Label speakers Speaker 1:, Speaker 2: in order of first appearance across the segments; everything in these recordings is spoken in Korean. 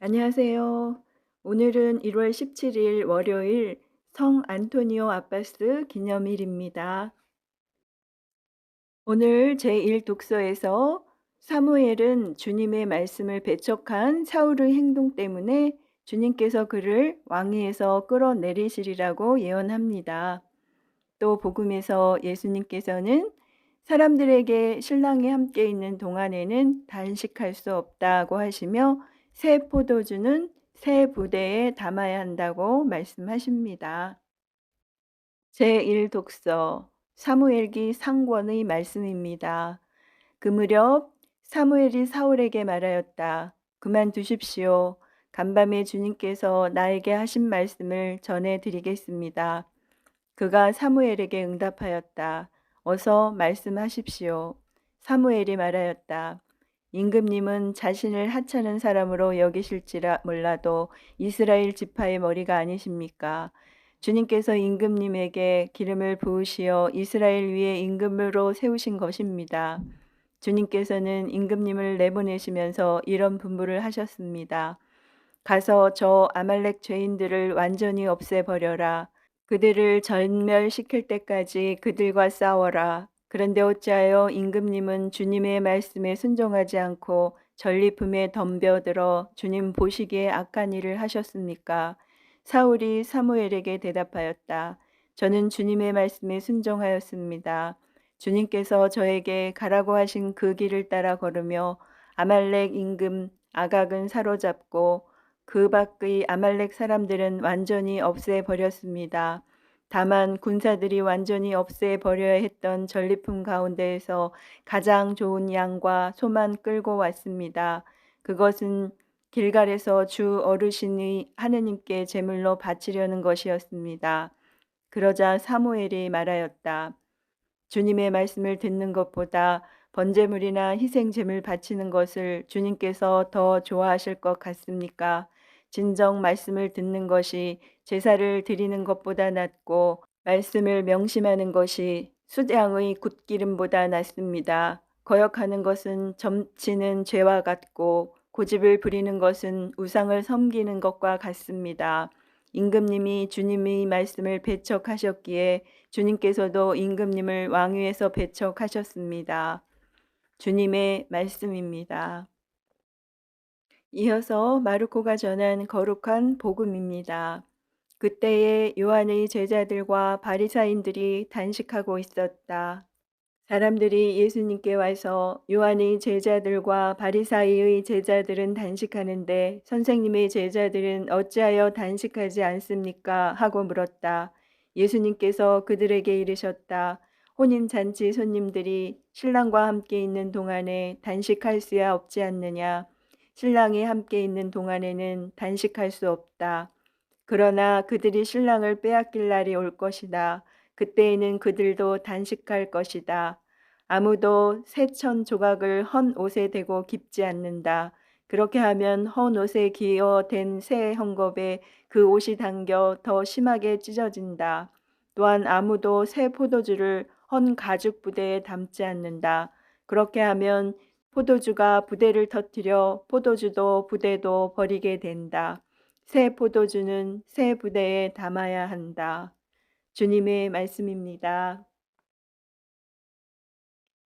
Speaker 1: 안녕하세요. 오늘은 1월 17일 월요일 성 안토니오 아바스 기념일입니다. 오늘 제1 독서에서 사무엘은 주님의 말씀을 배척한 사울의 행동 때문에 주님께서 그를 왕위에서 끌어내리시리라고 예언합니다. 또 복음에서 예수님께서는 사람들에게 신랑이 함께 있는 동안에는 단식할 수 없다고 하시며 새 포도주는 새 부대에 담아야 한다고 말씀하십니다. 제1 독서 사무엘기 상권의 말씀입니다. 그 무렵 사무엘이 사울에게 말하였다. 그만두십시오. 간밤에 주님께서 나에게 하신 말씀을 전해드리겠습니다. 그가 사무엘에게 응답하였다. 어서 말씀하십시오. 사무엘이 말하였다. 임금님은 자신을 하찮은 사람으로 여기실지라 몰라도 이스라엘 지파의 머리가 아니십니까? 주님께서 임금님에게 기름을 부으시어 이스라엘 위에 임금으로 세우신 것입니다. 주님께서는 임금님을 내보내시면서 이런 분부를 하셨습니다. 가서 저 아말렉 죄인들을 완전히 없애버려라. 그들을 전멸시킬 때까지 그들과 싸워라. 그런데 어찌하여 임금님은 주님의 말씀에 순종하지 않고 전리품에 덤벼들어 주님 보시기에 악한 일을 하셨습니까? 사울이 사무엘에게 대답하였다. 저는 주님의 말씀에 순종하였습니다. 주님께서 저에게 가라고 하신 그 길을 따라 걸으며 아말렉 임금 아각은 사로잡고 그 밖의 아말렉 사람들은 완전히 없애버렸습니다. 다만 군사들이 완전히 없애버려야 했던 전리품 가운데에서 가장 좋은 양과 소만 끌고 왔습니다. 그것은 길갈에서 주 어르신이 하느님께 제물로 바치려는 것이었습니다. 그러자 사무엘이 말하였다. 주님의 말씀을 듣는 것보다 번제물이나 희생제물 바치는 것을 주님께서 더 좋아하실 것 같습니까? 진정 말씀을 듣는 것이 제사를 드리는 것보다 낫고 말씀을 명심하는 것이 수량의 굿기름보다 낫습니다. 거역하는 것은 점치는 죄와 같고 고집을 부리는 것은 우상을 섬기는 것과 같습니다. 임금님이 주님의 말씀을 배척하셨기에 주님께서도 임금님을 왕위에서 배척하셨습니다. 주님의 말씀입니다. 이어서 마르코가 전한 거룩한 복음입니다. 그때에 요한의 제자들과 바리사인들이 단식하고 있었다. 사람들이 예수님께 와서 요한의 제자들과 바리사이의 제자들은 단식하는데 선생님의 제자들은 어찌하여 단식하지 않습니까? 하고 물었다. 예수님께서 그들에게 이르셨다. 혼인잔치 손님들이 신랑과 함께 있는 동안에 단식할 수야 없지 않느냐? 신랑이 함께 있는 동안에는 단식할 수 없다. 그러나 그들이 신랑을 빼앗길 날이 올 것이다. 그때에는 그들도 단식할 것이다. 아무도 새천 조각을 헌 옷에 대고 깁지 않는다. 그렇게 하면 헌 옷에 기어댄 새 헝겊에 그 옷이 당겨 더 심하게 찢어진다. 또한 아무도 새 포도주를 헌 가죽 부대에 담지 않는다. 그렇게 하면 포도주가 부대를 터뜨려 포도주도 부대도 버리게 된다. 새 포도주는 새 부대에 담아야 한다. 주님의 말씀입니다.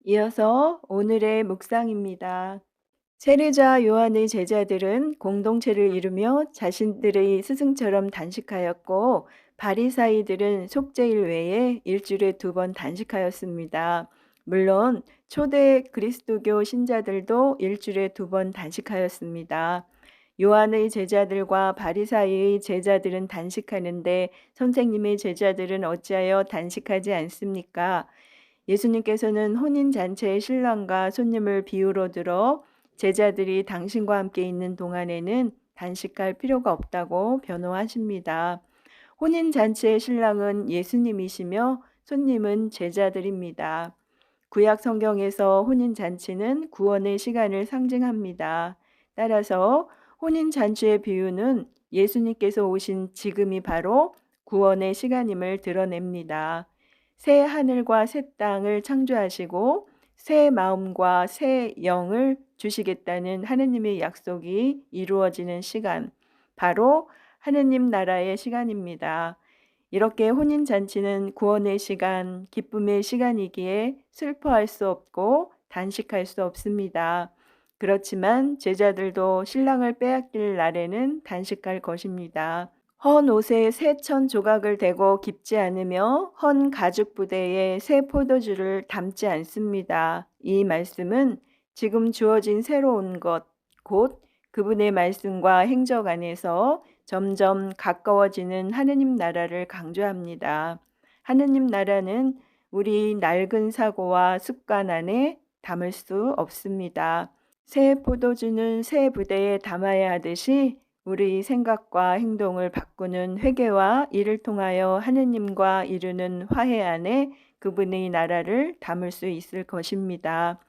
Speaker 1: 이어서 오늘의 묵상입니다. 세례자 요한의 제자들은 공동체를 이루며 자신들의 스승처럼 단식하였고 바리사이들은 속죄일 외에 일주일에 2번 단식하였습니다. 물론 초대 그리스도교 신자들도 일주일에 2번 단식하였습니다. 요한의 제자들과 바리사이의 제자들은 단식하는데 선생님의 제자들은 어찌하여 단식하지 않습니까? 예수님께서는 혼인잔치의 신랑과 손님을 비유로 들어 제자들이 당신과 함께 있는 동안에는 단식할 필요가 없다고 변호하십니다. 혼인잔치의 신랑은 예수님이시며 손님은 제자들입니다. 구약 성경에서 혼인잔치는 구원의 시간을 상징합니다. 따라서 혼인잔치의 비유는 예수님께서 오신 지금이 바로 구원의 시간임을 드러냅니다. 새 하늘과 새 땅을 창조하시고 새 마음과 새 영을 주시겠다는 하느님의 약속이 이루어지는 시간, 바로 하느님 나라의 시간입니다. 이렇게 혼인잔치는 구원의 시간, 기쁨의 시간이기에 슬퍼할 수 없고 단식할 수 없습니다. 그렇지만 제자들도 신랑을 빼앗길 날에는 단식할 것입니다. 헌 옷에 새 천 조각을 대고 깁지 않으며 헌 가죽 부대에 새 포도주를 담지 않습니다. 이 말씀은 지금 주어진 새로운 것, 곧 그분의 말씀과 행적 안에서 점점 가까워지는 하느님 나라를 강조합니다. 하느님 나라는 우리 낡은 사고와 습관 안에 담을 수 없습니다. 새 포도주는 새 부대에 담아야 하듯이 우리 생각과 행동을 바꾸는 회개와 이를 통하여 하느님과 이루는 화해 안에 그분의 나라를 담을 수 있을 것입니다.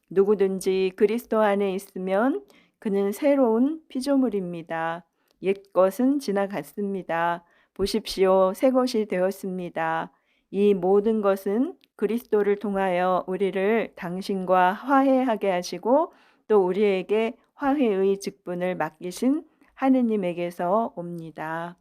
Speaker 1: 누구든지 그리스도 안에 있으면 그는 새로운 피조물입니다. 옛 것은 지나갔습니다. 보십시오. 새 것이 되었습니다. 이 모든 것은 그리스도를 통하여 우리를 당신과 화해하게 하시고 또 우리에게 화해의 직분을 맡기신 하느님에게서 옵니다.